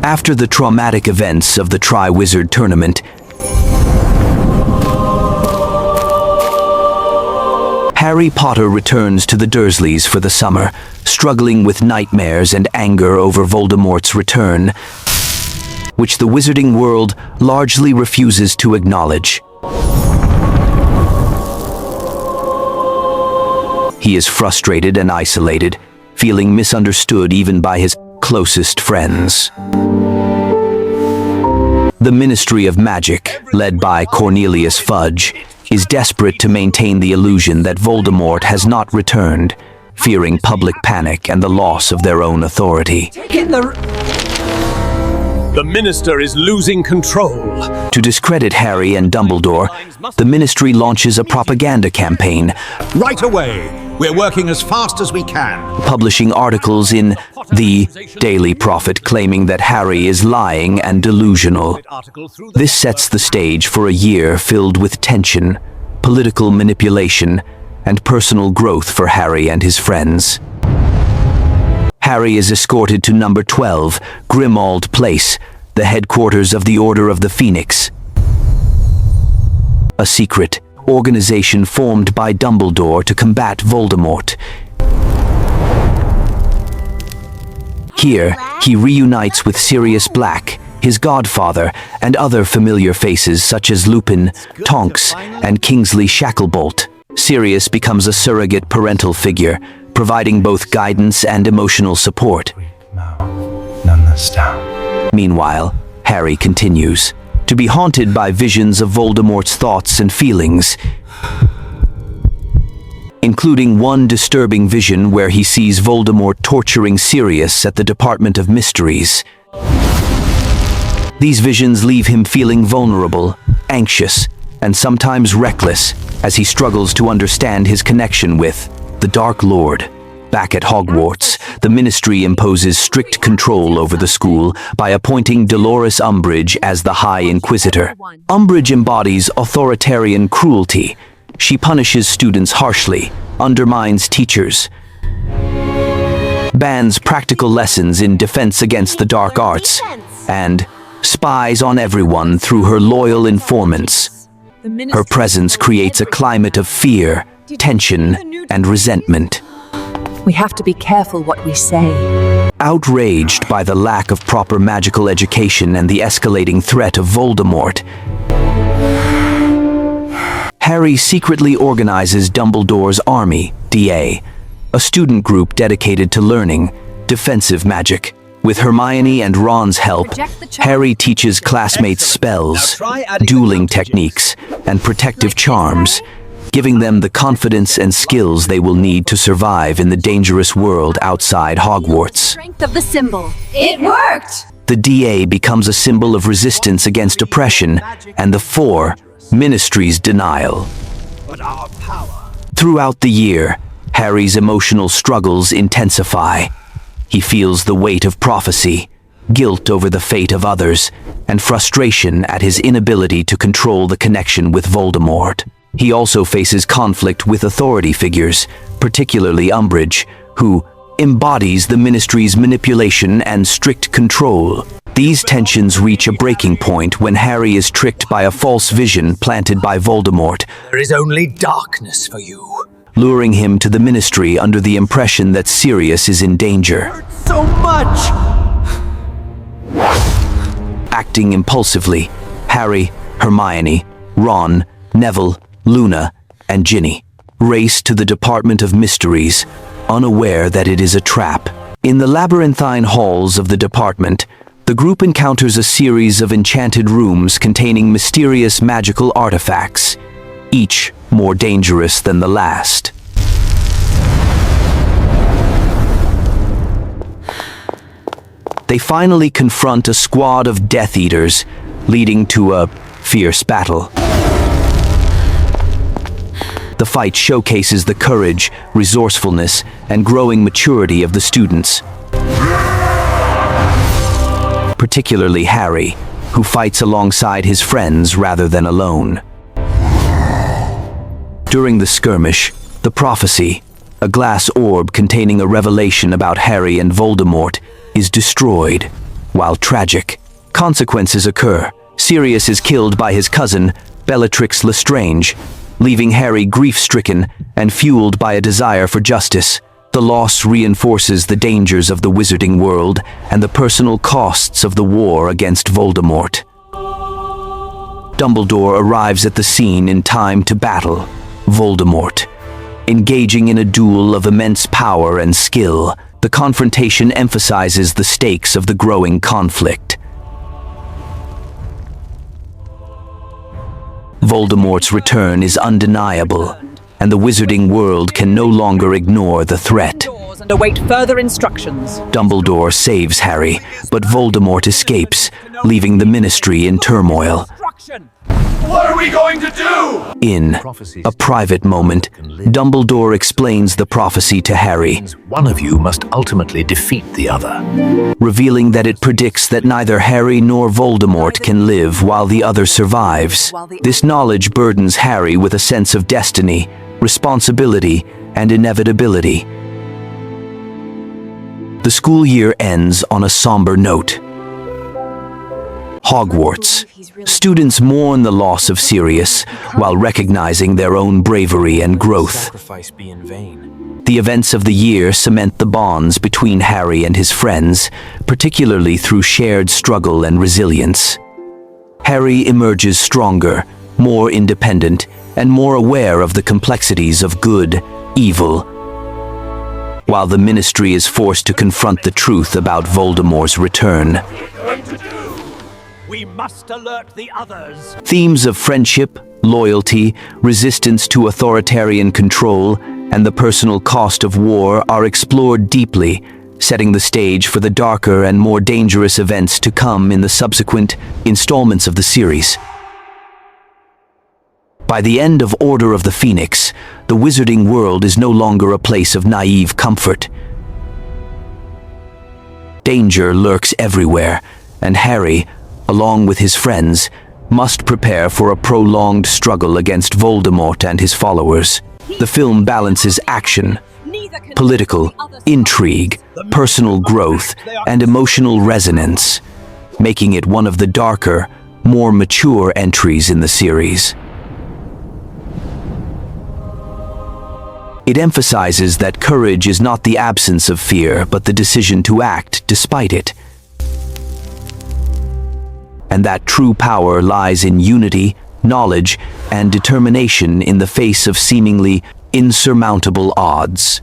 After the traumatic events of the Triwizard Tournament, Harry Potter returns to the Dursleys for the summer, struggling with nightmares and anger over Voldemort's return, which the wizarding world largely refuses to acknowledge. He is frustrated and isolated, feeling misunderstood even by his closest friends. The Ministry of Magic, led by Cornelius Fudge, is desperate to maintain the illusion that Voldemort has not returned, fearing public panic and the loss of their own authority. The Minister is losing control. To discredit Harry and Dumbledore, the Ministry launches a propaganda campaign. Right away! We're working as fast as we can. Publishing articles in the Daily Prophet claiming that Harry is lying and delusional. This sets the stage for a year filled with tension, political manipulation, and personal growth for Harry and his friends. Harry is escorted to number 12, Grimmauld Place, the headquarters of the Order of the Phoenix, a secret organization formed by Dumbledore to combat Voldemort. Here, he reunites with Sirius Black, his godfather, and other familiar faces such as Lupin, Tonks, and Kingsley Shacklebolt. Sirius becomes a surrogate parental figure, providing both guidance and emotional support. Meanwhile, Harry continues to be haunted by visions of Voldemort's thoughts and feelings, including one disturbing vision where he sees Voldemort torturing Sirius at the Department of Mysteries. These visions leave him feeling vulnerable, anxious, and sometimes reckless as he struggles to understand his connection with the Dark Lord. Back at Hogwarts, the Ministry imposes strict control over the school by appointing Dolores Umbridge as the High Inquisitor. Umbridge embodies authoritarian cruelty. She punishes students harshly, undermines teachers, bans practical lessons in defense against the dark arts, and spies on everyone through her loyal informants. Her presence creates a climate of fear, tension, and resentment. We have to be careful what we say. Outraged by the lack of proper magical education and the escalating threat of Voldemort, Harry secretly organizes Dumbledore's Army, DA, a student group dedicated to learning defensive magic. With Hermione and Ron's help, Harry teaches classmates spells, dueling techniques, and protective charms, giving them the confidence and skills they will need to survive in the dangerous world outside Hogwarts. Strength of the symbol. It worked! The DA becomes a symbol of resistance against oppression and the Four Ministries' denial. Throughout the year, Harry's emotional struggles intensify. He feels the weight of prophecy, guilt over the fate of others, and frustration at his inability to control the connection with Voldemort. He also faces conflict with authority figures, particularly Umbridge, who embodies the Ministry's manipulation and strict control. These tensions reach a breaking point when Harry is tricked by a false vision planted by Voldemort. There is only darkness for you. Luring him to the Ministry under the impression that Sirius is in danger. So much! Acting impulsively, Harry, Hermione, Ron, Neville, Luna, and Ginny race to the Department of Mysteries, unaware that it is a trap. In the labyrinthine halls of the department, the group encounters a series of enchanted rooms containing mysterious magical artifacts, each more dangerous than the last. They finally confront a squad of Death Eaters, leading to a fierce battle. The fight showcases the courage, resourcefulness, and growing maturity of the students. Particularly Harry, who fights alongside his friends rather than alone. During the skirmish, the prophecy, a glass orb containing a revelation about Harry and Voldemort, is destroyed, While tragic, consequences occur. Sirius is killed by his cousin, Bellatrix Lestrange, leaving Harry grief-stricken and fueled by a desire for justice. The loss reinforces the dangers of the wizarding world and the personal costs of the war against Voldemort. Dumbledore arrives at the scene in time to battle Voldemort. Engaging in a duel of immense power and skill, the confrontation emphasizes the stakes of the growing conflict. Voldemort's return is undeniable, and the wizarding world can no longer ignore the threat. And await further instructions. Dumbledore saves Harry, but Voldemort escapes, leaving the Ministry in turmoil. What are we going to do? In a private moment, Dumbledore explains the prophecy to Harry, One of you must ultimately defeat the other. revealing that it predicts that neither Harry nor Voldemort can live while the other survives. This knowledge burdens Harry with a sense of destiny, responsibility, and inevitability. The school year ends on a somber note. Hogwarts. Students mourn the loss of Sirius while recognizing their own bravery and growth. The events of the year cement the bonds between Harry and his friends, particularly through shared struggle and resilience. Harry emerges stronger, more independent, and more aware of the complexities of good, evil, while the Ministry is forced to confront the truth about Voldemort's return. We must alert the others. Themes of friendship, loyalty, resistance to authoritarian control, and the personal cost of war are explored deeply, setting the stage for the darker and more dangerous events to come in the subsequent installments of the series. By the end of Order of the Phoenix, the wizarding world is no longer a place of naive comfort. Danger lurks everywhere, and Harry, along with his friends, must prepare for a prolonged struggle against Voldemort and his followers. The film balances action, political intrigue, personal growth, and emotional resonance, making it one of the darker, more mature entries in the series. It emphasizes that courage is not the absence of fear, but the decision to act despite it. And that true power lies in unity, knowledge, and determination in the face of seemingly insurmountable odds.